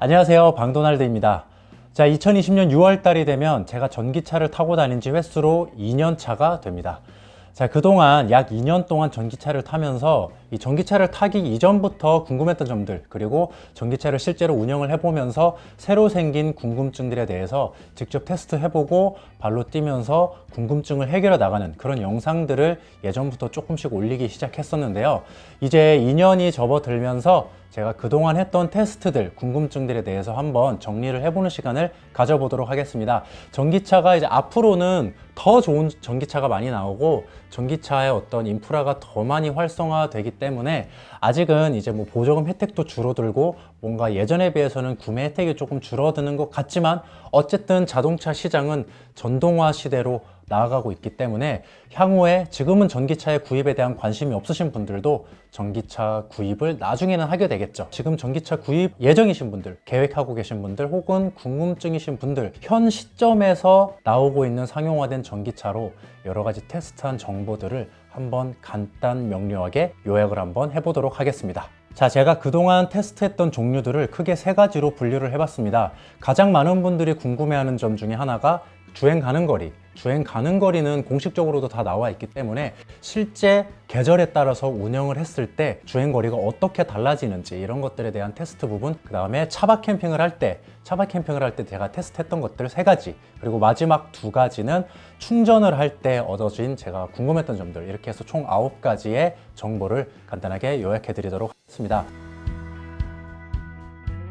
안녕하세요, 방도날드입니다. 자, 2020년 6월 달이 되면 제가 전기차를 타고 다닌 지 횟수로 2년 차가 됩니다. 자, 그동안 약 2년 동안 전기차를 타면서 이 전기차를 타기 이전부터 궁금했던 점들, 그리고 전기차를 실제로 운영을 해보면서 새로 생긴 궁금증들에 대해서 직접 테스트 해보고 발로 뛰면서 궁금증을 해결해 나가는 그런 영상들을 예전부터 조금씩 올리기 시작했었는데요. 이제 2년이 접어들면서 제가 그동안 했던 테스트들, 궁금증들에 대해서 한번 정리를 해보는 시간을 가져보도록 하겠습니다. 전기차가 이제 앞으로는 더 좋은 전기차가 많이 나오고 전기차의 어떤 인프라가 더 많이 활성화되기 때문에 아직은 이제 뭐 보조금 혜택도 줄어들고 뭔가 예전에 비해서는 구매 혜택이 조금 줄어드는 것 같지만 어쨌든 자동차 시장은 전동화 시대로 나아가고 있기 때문에 향후에 지금은 전기차의 구입에 대한 관심이 없으신 분들도 전기차 구입을 나중에는 하게 되겠죠. 지금 전기차 구입 예정이신 분들, 계획하고 계신 분들 혹은 궁금증이신 분들, 현 시점에서 나오고 있는 상용화된 전기차로 여러 가지 테스트한 정보들을 한번 간단 명료하게 요약을 한번 해보도록 하겠습니다. 자, 제가 그동안 테스트했던 종류들을 크게 세 가지로 분류를 해봤습니다. 가장 많은 분들이 궁금해하는 점 중에 하나가 주행 가는 거리. 주행 가는 거리는 공식적으로도 다 나와 있기 때문에 실제 계절에 따라서 운영을 했을 때 주행 거리가 어떻게 달라지는지 이런 것들에 대한 테스트 부분, 그 다음에 차박 캠핑을 할 때 제가 테스트했던 것들 세 가지, 그리고 마지막 두 가지는 충전을 할 때 얻어진 제가 궁금했던 점들, 이렇게 해서 총 9가지의 정보를 간단하게 요약해 드리도록 하겠습니다.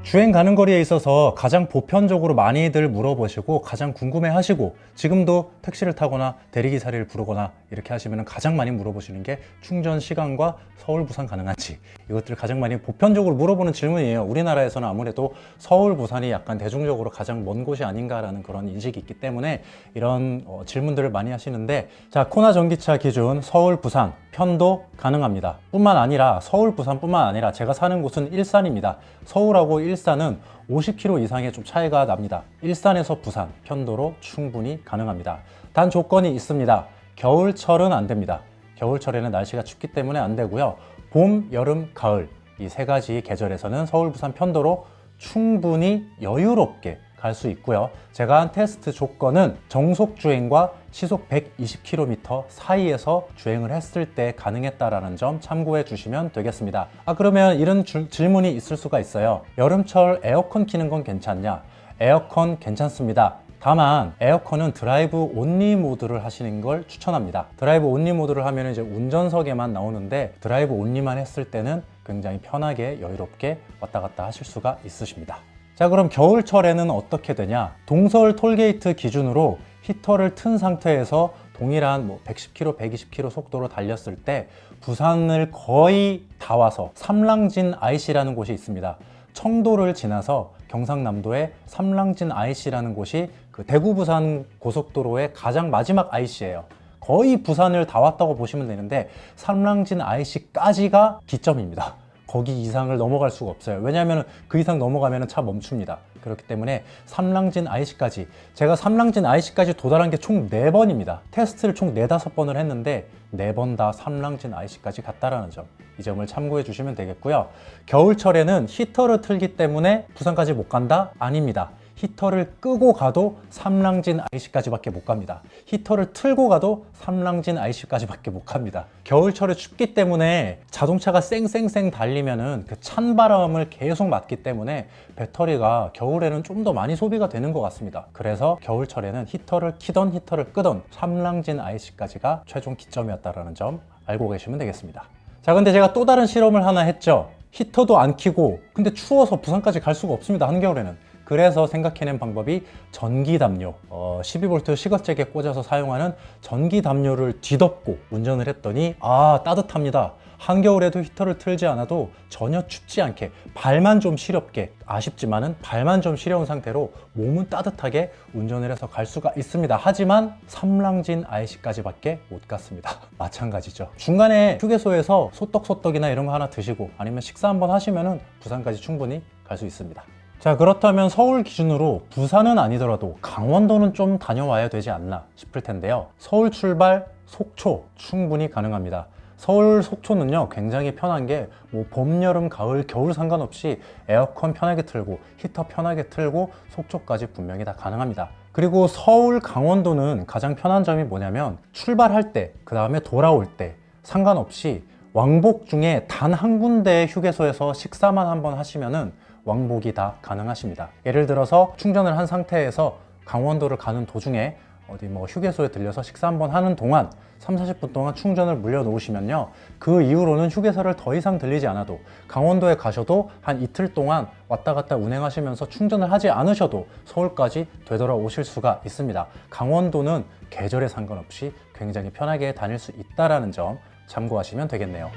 주행 가는 거리에 있어서 가장 보편적으로 많이들 물어보시고 가장 궁금해 하시고 지금도 택시를 타거나 대리기사를 부르거나 이렇게 하시면 가장 많이 물어보시는 게 충전 시간과 서울 부산 가능한지, 이것들을 가장 많이 보편적으로 물어보는 질문이에요. 우리나라에서는 아무래도 서울 부산이 약간 대중적으로 가장 먼 곳이 아닌가라는 그런 인식이 있기 때문에 이런 질문들을 많이 하시는데, 자, 코나 전기차 기준 서울 부산 편도 가능합니다. 뿐만 아니라 서울 부산 뿐만 아니라 제가 사는 곳은 일산입니다. 서울하고 일산은 50km 이상의 좀 차이가 납니다. 일산에서 부산 편도로 충분히 가능합니다. 단 조건이 있습니다. 겨울철은 안 됩니다. 겨울철에는 날씨가 춥기 때문에 안 되고요. 봄, 여름, 가을 이 세 가지 계절에서는 서울 부산 편도로 충분히 여유롭게 갈 수 있고요. 제가 한 테스트 조건은 정속 주행과 시속 120km 사이에서 주행을 했을 때 가능했다라는 점 참고해 주시면 되겠습니다. 그러면 이런 질문이 있을 수가 있어요. 여름철 에어컨 키는 건 괜찮냐? 에어컨 괜찮습니다. 다만 에어컨은 드라이브 온리 모드를 하시는 걸 추천합니다. 드라이브 온리 모드를 하면 이제 운전석에만 나오는데 드라이브 온리만 했을 때는 굉장히 편하게 여유롭게 왔다 갔다 하실 수가 있으십니다. 자, 그럼 겨울철에는 어떻게 되냐? 동서울 톨게이트 기준으로 히터를 튼 상태에서 동일한 110km, 120km 속도로 달렸을 때 부산을 거의 다 와서 삼랑진 IC라는 곳이 있습니다. 청도를 지나서 경상남도의 삼랑진 IC라는 곳이 그 대구 부산 고속도로의 가장 마지막 IC예요. 거의 부산을 다 왔다고 보시면 되는데 삼랑진 IC까지가 기점입니다. 거기 이상을 넘어갈 수가 없어요. 왜냐하면 그 이상 넘어가면 차 멈춥니다. 그렇기 때문에 삼랑진 IC까지, 제가 삼랑진 IC까지 도달한 게 총 4번입니다. 테스트를 총 4, 5번을 했는데 4번 다 삼랑진 IC까지 갔다라는 점, 이 점을 참고해 주시면 되겠고요. 겨울철에는 히터를 틀기 때문에 부산까지 못 간다? 아닙니다. 히터를 끄고 가도 삼랑진 IC까지밖에 못 갑니다. 히터를 틀고 가도 삼랑진 IC까지밖에 못 갑니다. 겨울철에 춥기 때문에 자동차가 쌩쌩쌩 달리면은 그 찬 바람을 계속 맞기 때문에 배터리가 겨울에는 좀 더 많이 소비가 되는 것 같습니다. 그래서 겨울철에는 히터를 키던 히터를 끄던 삼랑진 IC까지가 최종 기점이었다는 점 알고 계시면 되겠습니다. 자, 근데 제가 또 다른 실험을 하나 했죠. 히터도 안 키고 근데 추워서 부산까지 갈 수가 없습니다, 한겨울에는. 그래서 생각해낸 방법이 전기담요, 12V 시거잭에 꽂아서 사용하는 전기담요를 뒤덮고 운전을 했더니 따뜻합니다. 한겨울에도 히터를 틀지 않아도 전혀 춥지 않게, 발만 좀 시렵게, 아쉽지만은 발만 좀 시려운 상태로 몸은 따뜻하게 운전을 해서 갈 수가 있습니다. 하지만 삼랑진 IC까지밖에 못 갔습니다. 마찬가지죠. 중간에 휴게소에서 소떡소떡이나 이런 거 하나 드시고 아니면 식사 한번 하시면은 부산까지 충분히 갈 수 있습니다. 자, 그렇다면 서울 기준으로 부산은 아니더라도 강원도는 좀 다녀와야 되지 않나 싶을 텐데요. 서울 출발 속초 충분히 가능합니다. 서울 속초는요 굉장히 편한 게 뭐 봄, 여름, 가을, 겨울 상관없이 에어컨 편하게 틀고 히터 편하게 틀고 속초까지 분명히 다 가능합니다. 그리고 서울, 강원도는 가장 편한 점이 뭐냐면 출발할 때, 그 다음에 돌아올 때 상관없이 왕복 중에 단 한 군데의 휴게소에서 식사만 한번 하시면은 왕복이 다 가능하십니다. 예를 들어서 충전을 한 상태에서 강원도를 가는 도중에 어디 뭐 휴게소에 들려서 식사 한번 하는 동안 30-40분 동안 충전을 물려 놓으시면요, 그 이후로는 휴게소를 더 이상 들리지 않아도 강원도에 가셔도 한 이틀 동안 왔다 갔다 운행하시면서 충전을 하지 않으셔도 서울까지 되돌아오실 수가 있습니다. 강원도는 계절에 상관없이 굉장히 편하게 다닐 수 있다는 점 참고하시면 되겠네요.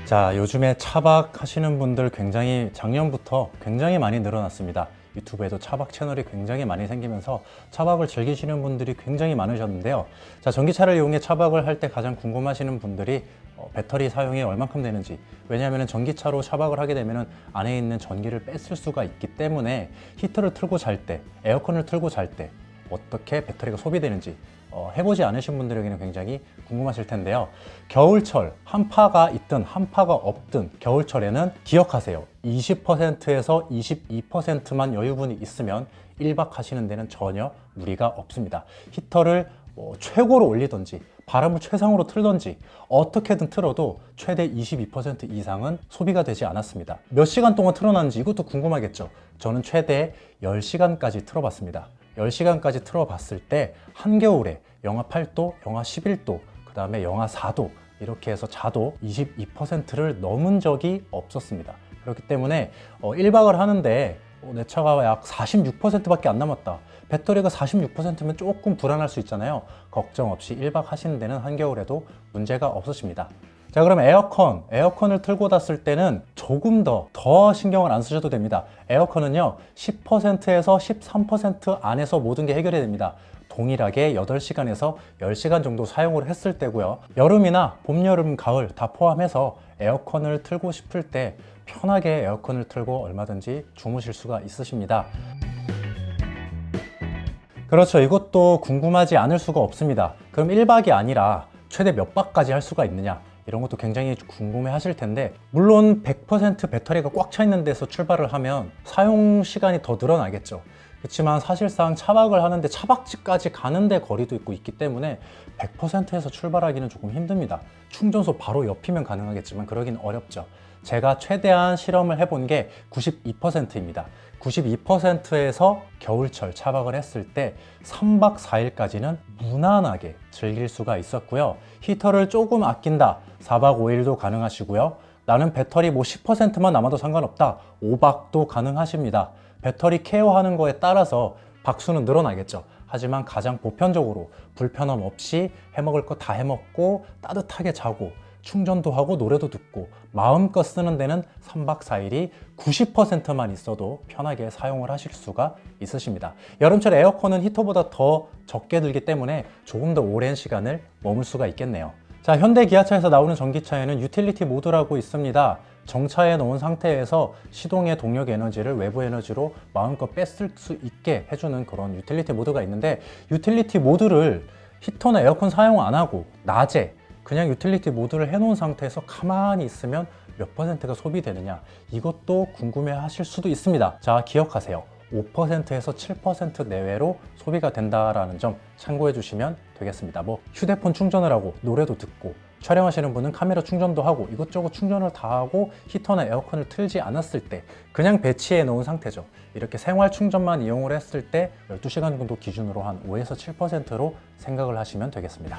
자, 요즘에 차박 하시는 분들 굉장히 작년부터 굉장히 많이 늘어났습니다. 유튜브에도 차박 채널이 굉장히 많이 생기면서 차박을 즐기시는 분들이 굉장히 많으셨는데요. 자, 전기차를 이용해 차박을 할 때 가장 궁금하시는 분들이 배터리 사용이 얼만큼 되는지, 왜냐하면 전기차로 차박을 하게 되면 안에 있는 전기를 뺐을 수가 있기 때문에 히터를 틀고 잘 때, 에어컨을 틀고 잘 때 어떻게 배터리가 소비되는지 해보지 않으신 분들에게는 굉장히 궁금하실 텐데요. 겨울철 한파가 있든 한파가 없든 겨울철에는 기억하세요. 20%에서 22%만 여유분이 있으면 1박 하시는 데는 전혀 무리가 없습니다. 히터를 최고로 올리든지 바람을 최상으로 틀든지 어떻게든 틀어도 최대 22% 이상은 소비가 되지 않았습니다. 몇 시간 동안 틀어놨는지 이것도 궁금하겠죠. 저는 최대 10시간까지 틀어봤습니다. 10시간까지 틀어봤을 때 한겨울에 영하 8도, 영하 11도, 그 다음에 영하 4도 이렇게 해서 자도 22%를 넘은 적이 없었습니다. 그렇기 때문에 1박을 하는데 내 차가 약 46%밖에 안 남았다. 배터리가 46%면 조금 불안할 수 있잖아요. 걱정 없이 1박 하시는 데는 한겨울에도 문제가 없으십니다. 자, 그럼 에어컨을 틀고 닫을 때는 조금 더 신경을 안 쓰셔도 됩니다. 에어컨은요 10%에서 13% 안에서 모든 게 해결이 됩니다. 동일하게 8시간에서 10시간 정도 사용을 했을 때고요. 여름이나 봄, 여름, 가을 다 포함해서 에어컨을 틀고 싶을 때 편하게 에어컨을 틀고 얼마든지 주무실 수가 있으십니다. 그렇죠. 이것도 궁금하지 않을 수가 없습니다. 그럼 1박이 아니라 최대 몇 박까지 할 수가 있느냐? 이런 것도 굉장히 궁금해 하실 텐데, 물론 100% 배터리가 꽉 차 있는 데서 출발을 하면 사용 시간이 더 늘어나겠죠. 그렇지만 사실상 차박을 하는데 차박지까지 가는데 거리도 있기 때문에 100%에서 출발하기는 조금 힘듭니다. 충전소 바로 옆이면 가능하겠지만 그러긴 어렵죠. 제가 최대한 실험을 해본 게 92%입니다. 92%에서 겨울철 차박을 했을 때 3박 4일까지는 무난하게 즐길 수가 있었고요. 히터를 조금 아낀다, 4박 5일도 가능하시고요. 나는 배터리 10%만 남아도 상관없다, 5박도 가능하십니다. 배터리 케어하는 거에 따라서 박수는 늘어나겠죠. 하지만 가장 보편적으로 불편함 없이 해먹을 거 다 해먹고 따뜻하게 자고 충전도 하고 노래도 듣고 마음껏 쓰는 데는 3박 4일이 90%만 있어도 편하게 사용을 하실 수가 있으십니다. 여름철 에어컨은 히터보다 더 적게 들기 때문에 조금 더 오랜 시간을 머물 수가 있겠네요. 자, 현대 기아차에서 나오는 전기차에는 유틸리티 모드라고 있습니다. 정차해 놓은 상태에서 시동의 동력 에너지를 외부 에너지로 마음껏 뺐을 수 있게 해주는 그런 유틸리티 모드가 있는데, 유틸리티 모드를 히터나 에어컨 사용 안 하고 낮에 그냥 유틸리티 모드를 해놓은 상태에서 가만히 있으면 몇 %가 소비되느냐, 이것도 궁금해 하실 수도 있습니다. 자, 기억하세요. 5%에서 7% 내외로 소비가 된다라는 점 참고해 주시면 되겠습니다. 뭐 휴대폰 충전을 하고 노래도 듣고 촬영하시는 분은 카메라 충전도 하고 이것저것 충전을 다 하고 히터나 에어컨을 틀지 않았을 때 그냥 배치해 놓은 상태죠. 이렇게 생활 충전만 이용을 했을 때 12시간 정도 기준으로 한 5에서 7%로 생각을 하시면 되겠습니다.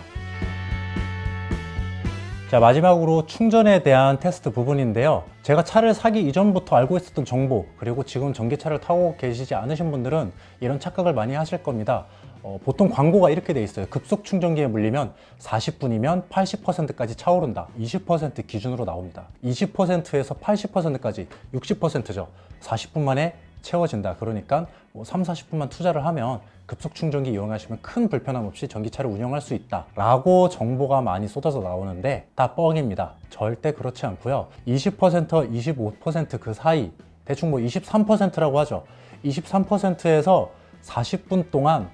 자, 마지막으로 충전에 대한 테스트 부분인데요. 제가 차를 사기 이전부터 알고 있었던 정보, 그리고 지금 전기차를 타고 계시지 않으신 분들은 이런 착각을 많이 하실 겁니다. 보통 광고가 이렇게 돼 있어요. 급속 충전기에 물리면 40분이면 80%까지 차오른다. 20% 기준으로 나옵니다. 20%에서 80%까지 60%죠. 40분 만에 채워진다. 그러니까 3-40분만 투자를 하면 급속 충전기 이용하시면 큰 불편함 없이 전기차를 운영할 수 있다 라고 정보가 많이 쏟아져 나오는데 다 뻥입니다. 절대 그렇지 않고요. 20%, 25% 그 사이, 대충 23%라고 하죠. 23%에서 40분 동안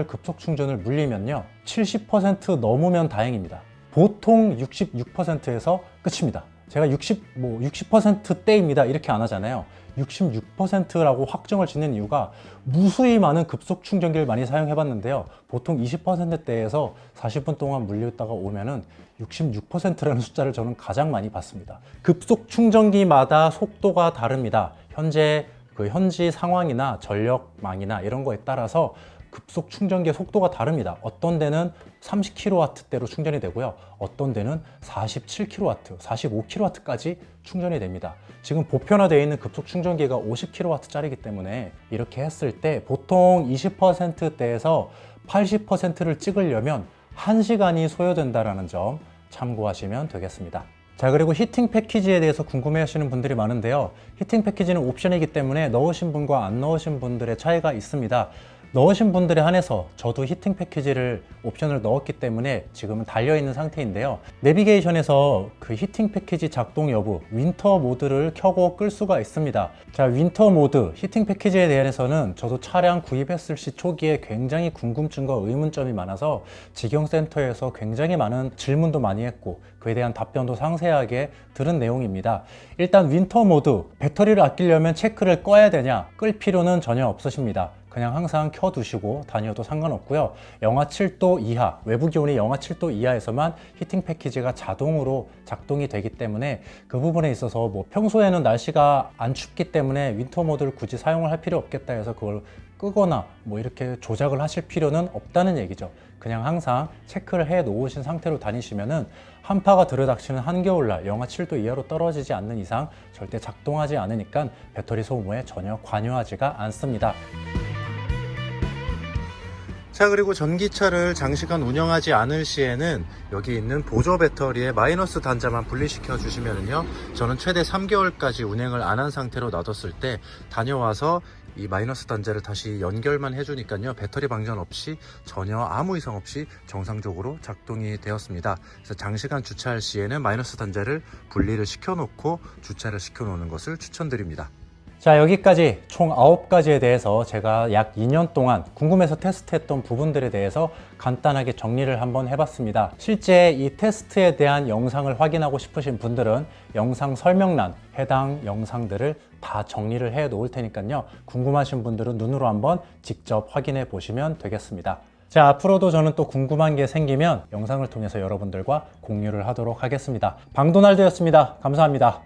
급속 충전을 물리면요, 70% 넘으면 다행입니다. 보통 66%에서 끝입니다. 제가 60%대입니다 이렇게 안 하잖아요. 66%라고 확정을 짓는 이유가 무수히 많은 급속 충전기를 많이 사용해 봤는데요, 보통 20%대에서 40분 동안 물렸다가 오면은 66%라는 숫자를 저는 가장 많이 봤습니다. 급속 충전기마다 속도가 다릅니다. 현지 상황이나 전력망이나 이런 거에 따라서 급속 충전기의 속도가 다릅니다. 어떤 데는 30kW대로 충전이 되고요, 어떤 데는 47kW, 45kW까지 충전이 됩니다. 지금 보편화되어 있는 급속 충전기가 50kW짜리이기 때문에 이렇게 했을 때 보통 20%대에서 80%를 찍으려면 1시간이 소요된다는 점 참고하시면 되겠습니다. 자, 그리고 히팅 패키지에 대해서 궁금해 하시는 분들이 많은데요, 히팅 패키지는 옵션이기 때문에 넣으신 분과 안 넣으신 분들의 차이가 있습니다. 넣으신 분들에 한해서 저도 히팅 패키지를 옵션을 넣었기 때문에 지금은 달려있는 상태인데요, 내비게이션에서 그 히팅 패키지 작동 여부, 윈터 모드를 켜고 끌 수가 있습니다. 자, 윈터 모드 히팅 패키지에 대해서는 저도 차량 구입했을 시 초기에 굉장히 궁금증과 의문점이 많아서 직영센터에서 굉장히 많은 질문도 많이 했고 그에 대한 답변도 상세하게 들은 내용입니다. 일단 윈터 모드, 배터리를 아끼려면 체크를 꺼야 되냐, 끌 필요는 전혀 없으십니다. 그냥 항상 켜두시고 다녀도 상관없고요. 영하 7도 이하, 외부 기온이 영하 7도 이하에서만 히팅 패키지가 자동으로 작동이 되기 때문에 그 부분에 있어서 뭐 평소에는 날씨가 안 춥기 때문에 윈터 모드를 굳이 사용을 할 필요 없겠다 해서 그걸 끄거나 뭐 이렇게 조작을 하실 필요는 없다는 얘기죠. 그냥 항상 체크를 해 놓으신 상태로 다니시면은 한파가 들이닥치는 한겨울날 영하 7도 이하로 떨어지지 않는 이상 절대 작동하지 않으니까 배터리 소모에 전혀 관여하지가 않습니다. 자, 그리고 전기차를 장시간 운영하지 않을 시에는 여기 있는 보조 배터리의 마이너스 단자만 분리시켜 주시면은요, 저는 최대 3개월까지 운행을 안 한 상태로 놔뒀을 때 다녀와서 이 마이너스 단자를 다시 연결만 해주니까요, 배터리 방전 없이 전혀 아무 이상 없이 정상적으로 작동이 되었습니다. 그래서 장시간 주차할 시에는 마이너스 단자를 분리를 시켜 놓고 주차를 시켜 놓는 것을 추천드립니다. 자, 여기까지 총 9가지에 대해서 제가 약 2년 동안 궁금해서 테스트했던 부분들에 대해서 간단하게 정리를 한번 해봤습니다. 실제 이 테스트에 대한 영상을 확인하고 싶으신 분들은 영상 설명란 해당 영상들을 다 정리를 해 놓을 테니까요, 궁금하신 분들은 눈으로 한번 직접 확인해 보시면 되겠습니다. 자, 앞으로도 저는 또 궁금한 게 생기면 영상을 통해서 여러분들과 공유를 하도록 하겠습니다. 방도날드였습니다. 감사합니다.